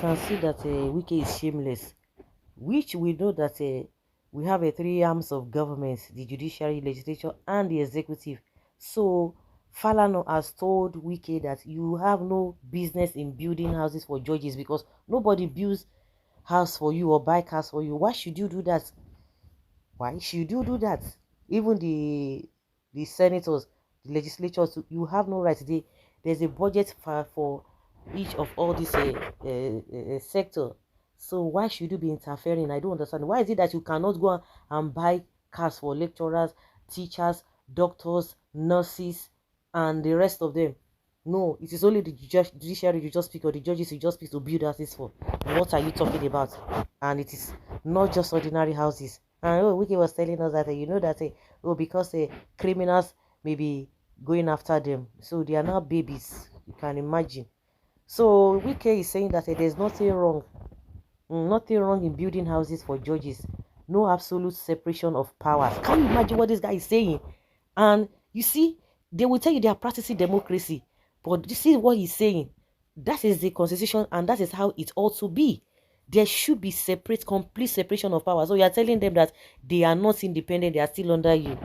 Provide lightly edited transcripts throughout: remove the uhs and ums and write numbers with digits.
can see that Wike is shameless, which we know that we have a three arms of government: the judiciary, legislature, and the executive. So Falana has told Wike that you have no business in building houses for judges because nobody builds house for you or buy cars for you. Why should you do that? Why should you do that? Even the senators, the legislatures, you have no right. There's a budget for each of all these sector. So why should you be interfering? I don't understand. Why is it that you cannot go and buy cars for lecturers, teachers, doctors, nurses, and the rest of them? No, it is only the judiciary you just pick, or the judges you just pick to build houses for. What are you talking about? And it is not just ordinary houses. And Wiki was telling us that you know that oh, because criminals may be going after them, so they are now babies. You can imagine. So Wiki is saying that there's nothing wrong, nothing wrong in building houses for judges. No absolute separation of powers. Can you imagine what this guy is saying? And you see, they will tell you they are practicing democracy, but this is what he's saying. That is the constitution, and that is how it ought to be. There should be separate, complete separation of powers. So you are telling them that they are not independent, they are still under you.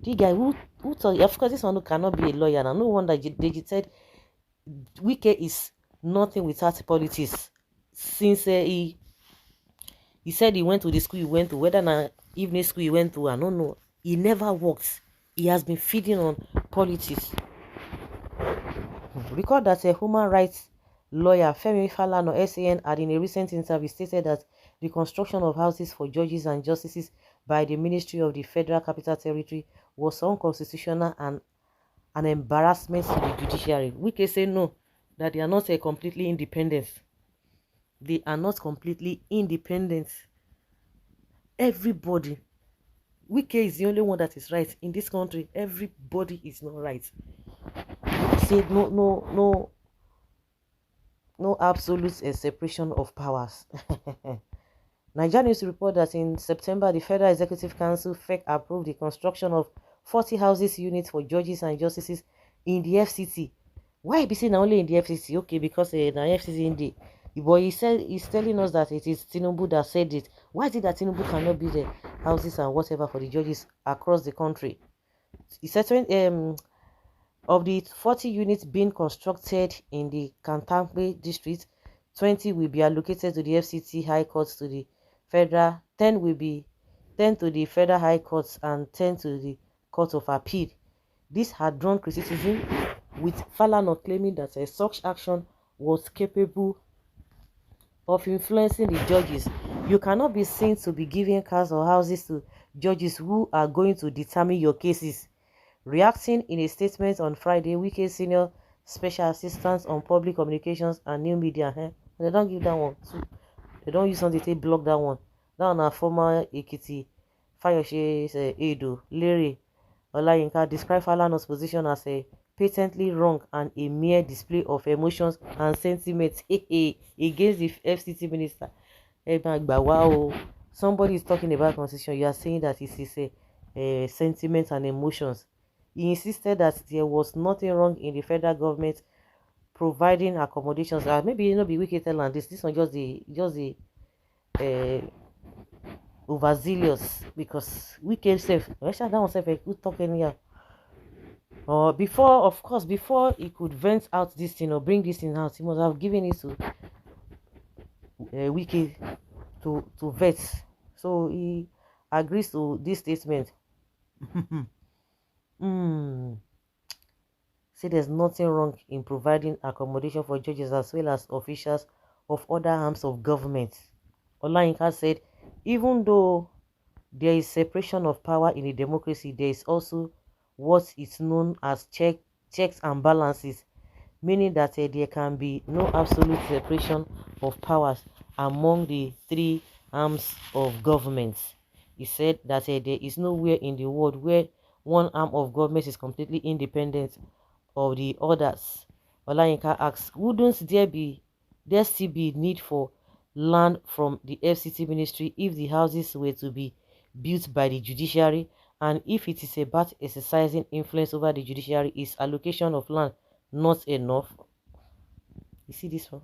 The guy who told you, of course, this one cannot be a lawyer. And no wonder they said Wike is nothing without politics. Since he said he went to the school he went to, whether na evening school he went to, I don't know. He never worked. He has been feeding on politics. Record that a human rights lawyer, Femi Falana, SAN, had in a recent interview stated that the construction of houses for judges and justices by the Ministry of the Federal Capital Territory was unconstitutional and an embarrassment to the judiciary. We can say no, that they are not completely independent. They are not completely independent. Everybody, Wike is the only one that is right in this country. Everybody is not right. Say no absolute separation of powers. Nigeria News report that in September, the Federal Executive Council FEC approved the construction of 40 houses units for judges and justices in the FCT. Why be saying only in the FCT? Okay, because the FCT in the. But he's telling us that it is Tinubu that said it. Why is it that Tinubu cannot build the houses and whatever for the judges across the country? He said of the 40 units being constructed in the Kantampe district, 20 will be allocated to the FCT High Courts, to the Federal, 10 will be 10 to the Federal High Courts, and 10 to the Court of Appeal. This had drawn criticism, with Falana claiming that such action was capable of influencing the judges. You cannot be seen to be giving cars or houses to judges who are going to determine your cases. Reacting in a statement on Friday, Wike Senior Special Assistant on Public Communications and New Media, they don't give that one too. They don't use something to block that one. That one, a former Ekiti Fayoshe's Edo Larry Olayinka described Falana's position as a patently wrong and a mere display of emotions and sentiments against the FCT minister. Wow, somebody is talking about constitution. You are saying that it is a sentiments and emotions. He insisted that there was nothing wrong in the federal government providing accommodations. Maybe you know be wicked and this one just the overzealous, because wicked self. That one self who talking here. Before he could vent out this thing or bring this thing out, he must have given it to Wike to vet. So he agrees to this statement. Say there's nothing wrong in providing accommodation for judges as well as officials of other arms of government. Olayinka said, even though there is separation of power in a democracy, there is also what is known as checks and balances, meaning that there can be no absolute separation of powers among the three arms of government. He said that there is nowhere in the world where one arm of government is completely independent of the others. Olayinka asks, wouldn't there still be need for land from the FCT ministry if the houses were to be built by the judiciary, and if it is about exercising influence over the judiciary, is allocation of land not enough? You see this one?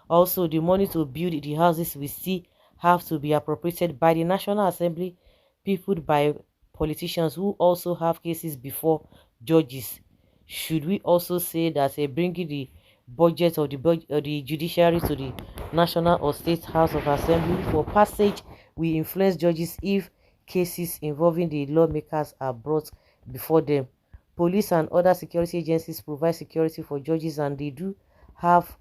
Also, the money to build the houses will still have to be appropriated by the National Assembly, peopled by politicians who also have cases before judges. Should we also say that bringing the budget of the judiciary to the National or State House of Assembly for passage will influence judges if cases involving the lawmakers are brought before them? Police and other security agencies provide security for judges, and they do have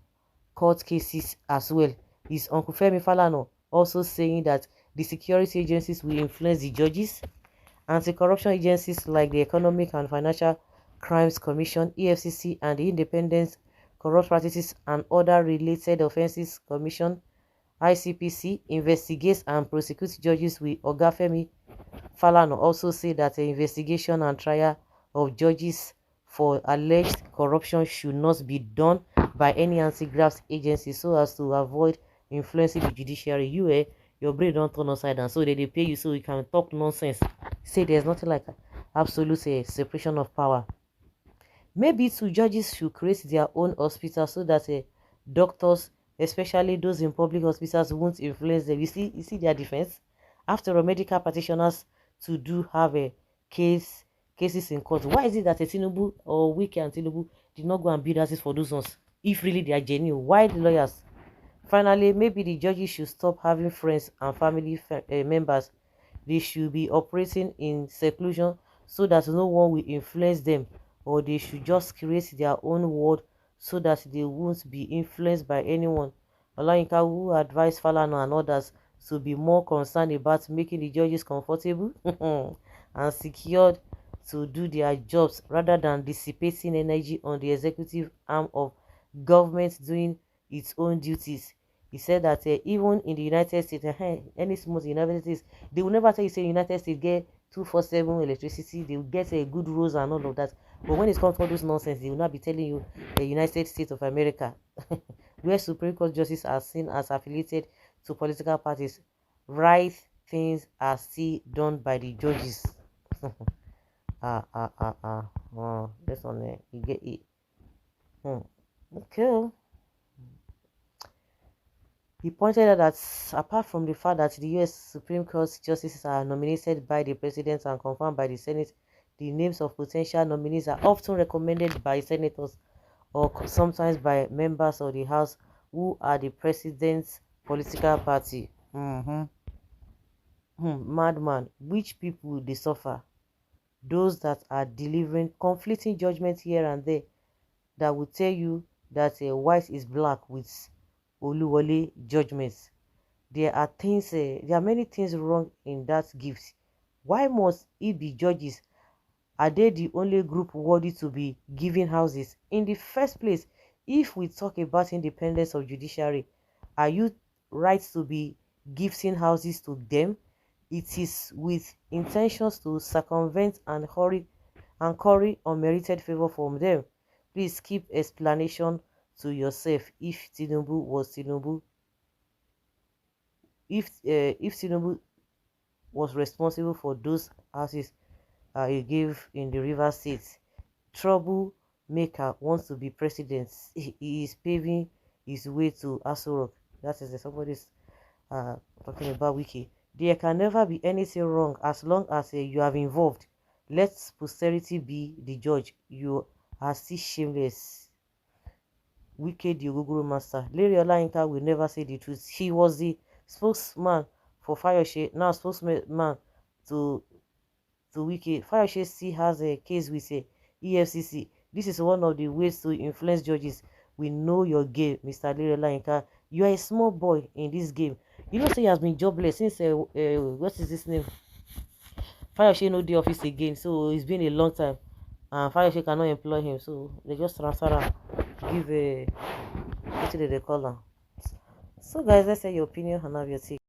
court cases as well. Is Uncle Femi Falana also saying that the security agencies will influence the judges? Anti-corruption agencies like the Economic and Financial Crimes Commission, EFCC, and the Independent Corrupt Practices and Other Related Offences Commission, ICPC, investigates and prosecutes judges with Oga Femi Falana also said that the investigation and trial of judges for alleged corruption should not be done by any anti-graft agency so as to avoid influencing the judiciary. Your brain don't turn upside down, so they pay you so you can talk nonsense. Say there's nothing like absolute separation of power. Maybe two judges should create their own hospital so that doctors, especially those in public hospitals, won't influence them. You see their defense. After all, medical practitioners to do have a cases in court. Why is it that a Tinubu or Wike and Tinubu did not go and build houses for those ones? If really they are genuine, why the lawyers? Finally, maybe the judges should stop having friends and family members. They should be operating in seclusion so that no one will influence them, or they should just create their own world so that they won't be influenced by anyone. Olayinka, who advised Falana and others to be more concerned about making the judges comfortable and secured to do their jobs rather than dissipating energy on the executive arm of government doing its own duties. He said that even in the United States, any small United States, they will never tell you say United States get 247 electricity, they will get a good roads and all of that. But when it comes to all those nonsense, they will not be telling you the United States of America, where Supreme Court justices are seen as affiliated to political parties, right things are still done by the judges. This one, you get it. Okay. He pointed out that apart from the fact that the U.S. Supreme Court justices are nominated by the President and confirmed by the Senate, the names of potential nominees are often recommended by senators or sometimes by members of the House who are the President's political party. Madman, which people they suffer? Those that are delivering conflicting judgments here and there that will tell you that white is black with Oluwole judgments. There are things, there are many things wrong in that gift. Why must it be judges? Are they the only group worthy to be given houses? In the first place, if we talk about independence of judiciary, are you right to be gifting houses to them? It is with intentions to circumvent and curry unmerited favor from them. Please keep explanation to yourself. If Tinubu was responsible for those houses he gave in the River State, troublemaker wants to be president. He is paving his way to Aso Rock. That is somebody's talking about Wiki. There can never be anything wrong as long as you have involved. Let posterity be the judge. You are still shameless. Wicked Yoguguru Master. Larry Olayinka will never say the truth. He was the spokesman for Fayose, now spokesman to Wike. Fayose still has a case with EFCC. This is one of the ways to influence judges. We know your game, Mr. Larry Olayinka. You are a small boy in this game. You know, say he has been jobless since what is his name? Fayose no the office again, so it's been a long time, and Fayose cannot employ him, so they just transfer him, give a what do they call him. So guys, let's say your opinion and have your take.